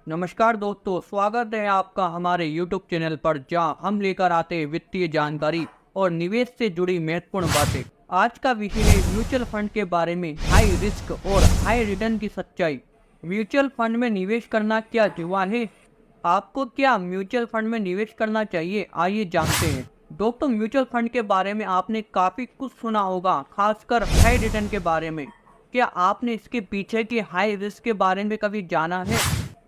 नमस्कार दोस्तों, स्वागत है आपका हमारे YouTube चैनल पर, जहां हम लेकर आते हैं वित्तीय जानकारी और निवेश से जुड़ी महत्वपूर्ण बातें। आज का विषय है म्यूचुअल फंड के बारे में, हाई रिस्क और हाई रिटर्न की सच्चाई। म्यूचुअल फंड में निवेश करना क्या जुआ है? आपको क्या म्यूचुअल फंड में निवेश करना चाहिए? आइए जानते हैं। दोस्तों, म्यूचुअल फंड के बारे में आपने काफ़ी कुछ सुना होगा, खासकर हाई रिटर्न के बारे में। क्या आपने इसके पीछे के हाई रिस्क के बारे में कभी जाना है?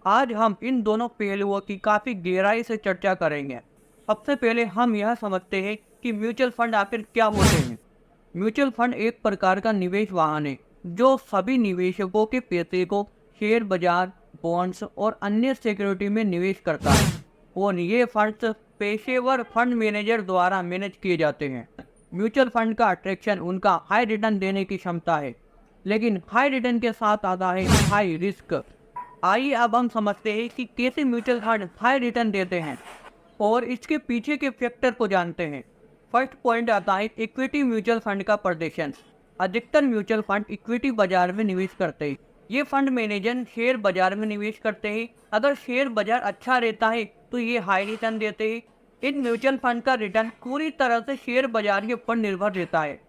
आज हम इन दोनों पहलुओं की काफ़ी गहराई से चर्चा करेंगे। सबसे पहले हम यह समझते हैं कि म्यूचुअल फंड आखिर क्या होते हैं। म्यूचुअल फंड एक प्रकार का निवेश वाहन है जो सभी निवेशकों के पैसे को शेयर बाजार, बॉन्ड्स और अन्य सिक्योरिटी में निवेश करता है, और ये फंड्स पेशेवर फंड मैनेजर द्वारा मैनेज किए जाते हैं। म्यूचुअल फंड का अट्रैक्शन उनका हाई रिटर्न देने की क्षमता है, लेकिन हाई रिटर्न के साथ आता है हाई रिस्क। आइए अब हम समझते हैं कि कैसे म्यूचुअल फंड हाई रिटर्न देते हैं और इसके पीछे के फैक्टर को जानते हैं। फर्स्ट पॉइंट आता है इक्विटी म्यूचुअल फंड का प्रदर्शन। अधिकतर म्यूचुअल फंड इक्विटी बाजार में निवेश करते हैं। ये फंड मैनेजर शेयर बाजार में निवेश करते हैं। अगर शेयर बाजार अच्छा रहता है तो ये हाई रिटर्न देते हैं। इन म्यूचुअल फंड का रिटर्न पूरी तरह से शेयर बाजार के ऊपर निर्भर रहता है।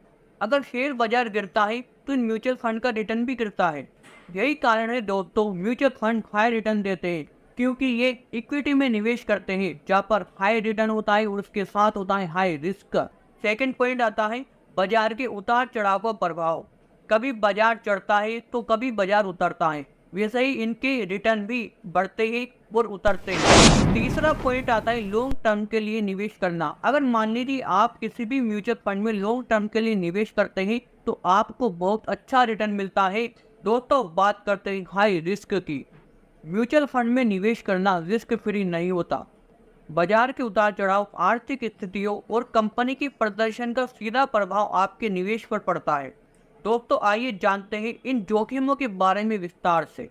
अगर शेयर बाजार गिरता है तो इन म्यूचुअल फंड का रिटर्न भी गिरता है। यही कारण है दोस्तों, म्यूचुअल फंड हाई रिटर्न देते हैं क्योंकि ये इक्विटी में निवेश करते हैं जहाँ पर हाई रिटर्न होता है और उसके साथ होता है हाई रिस्क। सेकंड पॉइंट आता है बाजार के उतार चढ़ाव का प्रभाव। कभी बाजार चढ़ता है तो कभी बाजार उतरता है, वैसे ही इनके रिटर्न भी बढ़ते हैं और उतरते हैं। तीसरा पॉइंट आता है लॉन्ग टर्म के लिए निवेश करना। अगर मान लीजिए आप किसी भी म्यूचुअल फंड में लॉन्ग टर्म के लिए निवेश करते हैं तो आपको बहुत अच्छा रिटर्न मिलता है। दोस्तों, बात करते हैं हाई रिस्क की। म्यूचुअल फंड में निवेश करना रिस्क फ्री नहीं होता। बाजार के उतार चढ़ाव, आर्थिक स्थितियों और कंपनी की प्रदर्शन का सीधा प्रभाव आपके निवेश पर पड़ता है। दोस्तों, आइए जानते हैं इन जोखिमों के बारे में विस्तार से।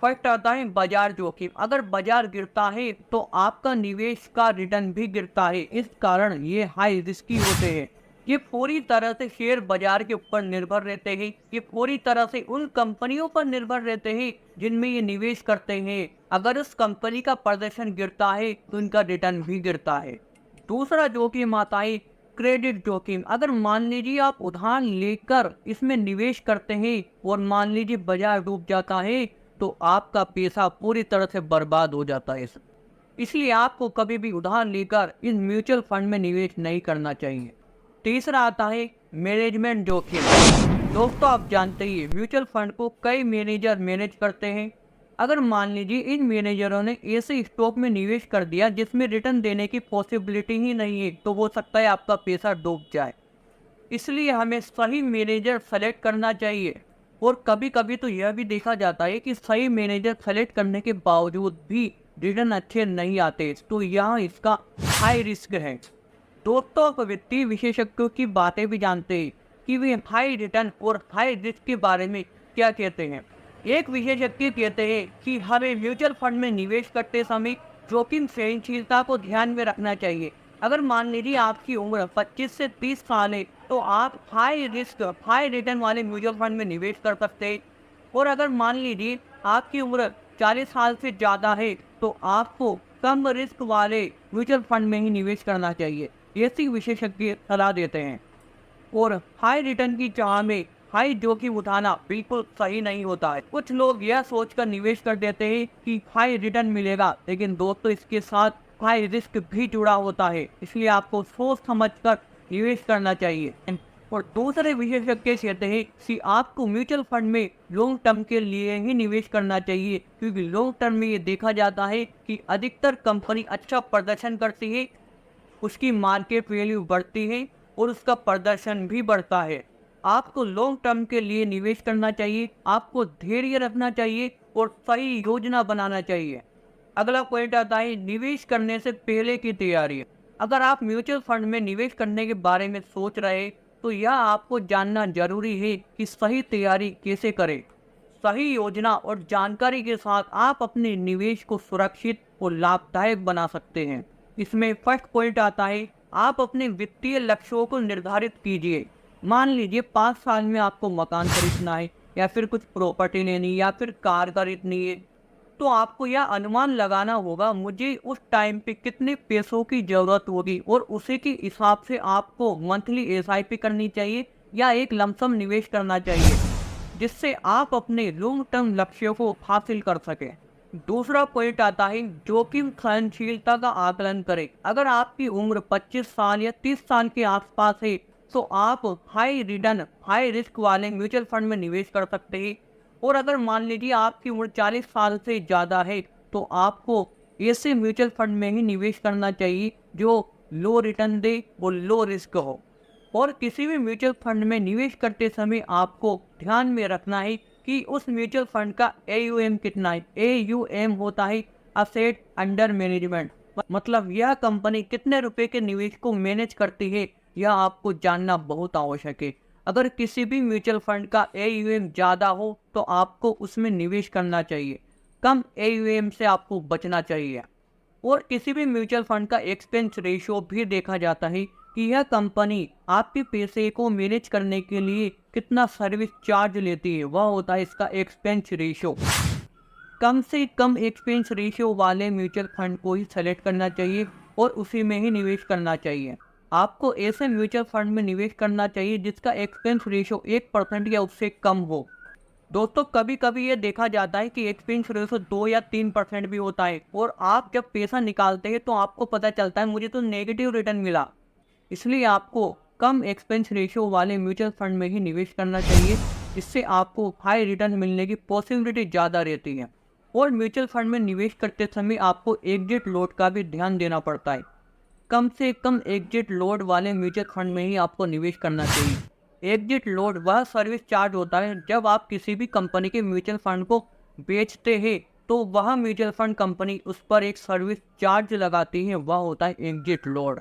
फर्स्ट आता है बाजार जोखिम। अगर बाजार गिरता है तो आपका निवेश का रिटर्न भी गिरता है। इस कारण ये हाई रिस्की होते हैं। ये पूरी तरह से शेयर बाजार के ऊपर निर्भर रहते हैं। ये पूरी तरह से उन कंपनियों पर निर्भर रहते हैं जिनमें ये निवेश करते हैं। अगर उस कंपनी का प्रदर्शन गिरता है तो इनका रिटर्न भी गिरता है। दूसरा जोखिम आता है क्रेडिट जोखिम। अगर मान लीजिए आप उधार लेकर इसमें निवेश करते हैं और मान लीजिए बाजार डूब जाता है तो आपका पैसा पूरी तरह से बर्बाद हो जाता है। इसलिए आपको कभी भी उधार लेकर इस म्यूचुअल फंड में निवेश नहीं करना चाहिए। तीसरा आता है मैनेजमेंट जोखिम। दोस्तों, आप जानते ही म्यूचुअल फंड को कई मैनेजर मैनेज करते हैं। अगर मान लीजिए इन मैनेजरों ने ऐसे स्टॉक में निवेश कर दिया जिसमें रिटर्न देने की पॉसिबिलिटी ही नहीं है, तो हो सकता है आपका पैसा डूब जाए। इसलिए हमें सही मैनेजर सेलेक्ट करना चाहिए। और कभी कभी तो यह भी देखा जाता है कि सही मैनेजर सेलेक्ट करने के बावजूद भी रिटर्न अच्छे नहीं आते, तो यहाँ इसका हाई रिस्क है। दोस्तों, आप वित्तीय विशेषज्ञों की बातें भी जानते हैं कि वे हाई रिटर्न और हाई रिस्क के बारे में क्या कहते हैं। एक विशेषज्ञ कहते हैं कि हमें म्यूचुअल फंड में निवेश करते समय जोखिम सहनशीलता को ध्यान में रखना चाहिए। अगर मान लीजिए आपकी उम्र 25 से 30 साल है तो आप हाई रिस्क हाई रिटर्न वाले म्यूचुअल फंड में निवेश कर सकते हैं। और अगर मान लीजिए आपकी उम्र 40 साल से ज़्यादा है तो आपको कम रिस्क वाले म्यूचुअल फंड में ही निवेश करना चाहिए, ऐसी विशेषज्ञ सलाह देते हैं। और हाई रिटर्न की चाह में हाई जोखिम उठाना बिल्कुल सही नहीं होता है। कुछ लोग यह सोचकर निवेश कर देते हैं कि हाई रिटर्न मिलेगा, लेकिन दोस्तों इसके साथ हाई रिस्क भी जुड़ा होता है। इसलिए आपको सोच समझकर निवेश करना चाहिए। और दूसरे विशेषज्ञ कहते हैं कि आपको म्यूचुअल फंड में लॉन्ग टर्म के लिए ही निवेश करना चाहिए, क्योंकि लॉन्ग टर्म में ये देखा जाता है कि अधिकतर कंपनी अच्छा प्रदर्शन करती है, उसकी मार्केट वैल्यू बढ़ती है और उसका प्रदर्शन भी बढ़ता है। आपको लॉन्ग टर्म के लिए निवेश करना चाहिए, आपको धैर्य रखना चाहिए और सही योजना बनाना चाहिए। अगला पॉइंट आता है निवेश करने से पहले की तैयारी। अगर आप म्यूचुअल फंड में निवेश करने के बारे में सोच रहे हैं तो यह आपको जानना जरूरी है कि सही तैयारी कैसे करें। सही योजना और जानकारी के साथ आप अपने निवेश को सुरक्षित और लाभदायक बना सकते हैं। इसमें फर्स्ट पॉइंट आता है आप अपने वित्तीय लक्ष्यों को निर्धारित कीजिए। मान लीजिए 5 साल में आपको मकान खरीदना है या फिर कुछ प्रॉपर्टी लेनी या फिर कार खरीदनी है, दोस्तों आपको यह अनुमान लगाना होगा मुझे उस टाइम पे कितने पैसों की ज़रूरत होगी और उसी के हिसाब से आपको मंथली एसआईपी करनी चाहिए या एक लमसम निवेश करना चाहिए, जिससे आप अपने लॉन्ग टर्म लक्ष्यों को हासिल कर सकें। दूसरा पॉइंट आता है जोखिम सहनशीलता का आकलन करें। अगर आपकी उम्र 25 साल या 30 साल के आसपास है तो आप हाई रिटर्न हाई रिस्क वाले म्यूचुअल फंड में निवेश कर सकते हैं। और अगर मान लीजिए आपकी उम्र 40 साल से ज़्यादा है तो आपको ऐसे म्यूचुअल फंड में ही निवेश करना चाहिए जो लो रिटर्न दे और लो रिस्क हो। और किसी भी म्यूचुअल फंड में निवेश करते समय आपको ध्यान में रखना है कि उस म्यूचुअल फंड का AUM कितना है। AUM होता है असेट अंडर मैनेजमेंट, मतलब यह कंपनी कितने रुपए के निवेश को मैनेज करती है, यह आपको जानना बहुत आवश्यक है। अगर किसी भी म्यूचुअल फंड का AUM ज़्यादा हो तो आपको उसमें निवेश करना चाहिए, कम AUM से आपको बचना चाहिए। और किसी भी म्यूचुअल फंड का एक्सपेंस रेशियो भी देखा जाता है कि यह कंपनी आपके पैसे को मैनेज करने के लिए कितना सर्विस चार्ज लेती है, वह होता है इसका एक्सपेंस रेशियो। कम से कम एक्सपेंस रेशियो वाले म्यूचुअल फंड को ही सेलेक्ट करना चाहिए और उसी में ही निवेश करना चाहिए। आपको ऐसे म्यूचुअल फंड में निवेश करना चाहिए जिसका एक्सपेंस रेशियो 1% या उससे कम हो। दोस्तों कभी कभी ये देखा जाता है कि एक्सपेंस रेशो 2 या 3% भी होता है और आप जब पैसा निकालते हैं तो आपको पता चलता है मुझे तो नेगेटिव रिटर्न मिला। इसलिए आपको कम एक्सपेंस रेशियो वाले म्यूचुअल फंड में ही निवेश करना चाहिए, जिससे आपको हाई रिटर्न मिलने की पॉसिबिलिटी ज़्यादा रहती है। और म्यूचुअल फंड में निवेश करते समय आपको एग्जिट लोड का भी ध्यान देना पड़ता है। कम से कम एग्जिट लोड वाले म्यूचुअल फंड में ही आपको निवेश करना चाहिए। एग्जिट लोड वह सर्विस चार्ज होता है जब आप किसी भी कंपनी के म्यूचुअल फंड को बेचते हैं तो वह म्यूचुअल फंड कंपनी उस पर एक सर्विस चार्ज लगाती है, वह होता है एग्जिट लोड।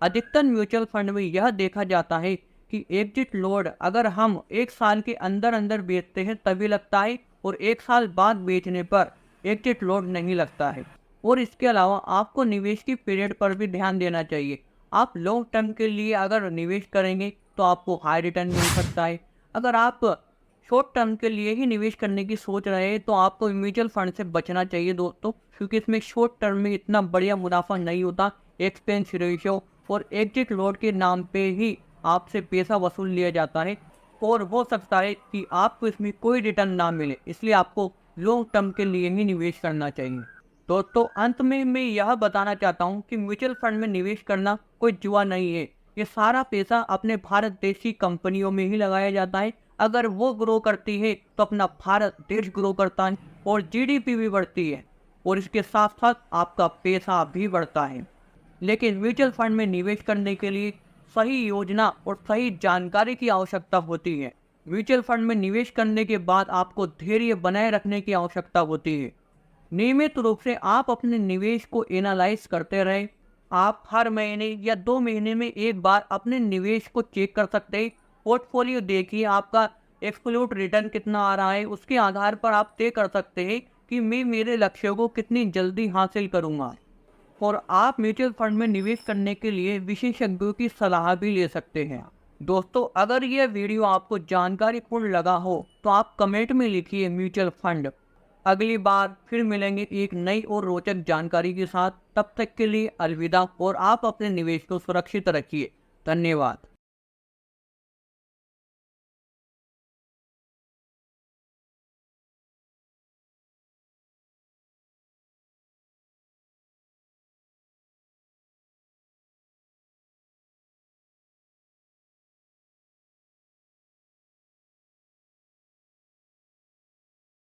अधिकतर म्यूचुअल फंड में यह देखा जाता है कि एग्जिट लोड अगर हम 1 साल के अंदर अंदर बेचते हैं तभी लगता है और 1 साल बाद बेचने पर एग्जिट लोड नहीं लगता है। और इसके अलावा आपको निवेश की पीरियड पर भी ध्यान देना चाहिए। आप लॉन्ग टर्म के लिए अगर निवेश करेंगे तो आपको हाई रिटर्न मिल सकता है। अगर आप शॉर्ट टर्म के लिए ही निवेश करने की सोच रहे हैं तो आपको म्यूचुअल फंड से बचना चाहिए दोस्तों, क्योंकि इसमें शॉर्ट टर्म में इतना बढ़िया मुनाफा नहीं होता। एक्सपेंस रेशियो और एग्जिट लोड के नाम पे ही आपसे पैसा वसूल लिया जाता है और हो सकता है कि आपको इसमें कोई रिटर्न ना मिले, इसलिए आपको लॉन्ग टर्म के लिए ही निवेश करना चाहिए। दोस्तों अंत में मैं यह बताना चाहता हूँ कि म्यूचुअल फंड में निवेश करना कोई जुआ नहीं है। ये सारा पैसा अपने भारत देश की कंपनियों में ही लगाया जाता है। अगर वो ग्रो करती है तो अपना भारत देश ग्रो करता है और GDP भी बढ़ती है और इसके साथ साथ आपका पैसा भी बढ़ता है। लेकिन म्यूचुअल फंड में निवेश करने के लिए सही योजना और सही जानकारी की आवश्यकता होती है। म्यूचुअल फंड में निवेश करने के बाद आपको धैर्य बनाए रखने की आवश्यकता होती है। नियमित रूप से आप अपने निवेश को एनालाइज करते रहें। आप हर महीने या 2 महीने में एक बार अपने निवेश को चेक कर सकते हैं। पोर्टफोलियो देखिए आपका एब्सोल्यूट रिटर्न कितना आ रहा है, उसके आधार पर आप तय कर सकते हैं कि मैं मेरे लक्ष्यों को कितनी जल्दी हासिल करूंगा। और आप म्यूचुअल फंड में निवेश करने के लिए विशेषज्ञों की सलाह भी ले सकते हैं। दोस्तों अगर यह वीडियो आपको जानकारीपूर्ण लगा हो तो आप कमेंट में लिखिए म्यूचुअल फंड। अगली बार फिर मिलेंगे एक नई और रोचक जानकारी के साथ। तब तक के लिए अलविदा और आप अपने निवेश को सुरक्षित रखिए। धन्यवाद।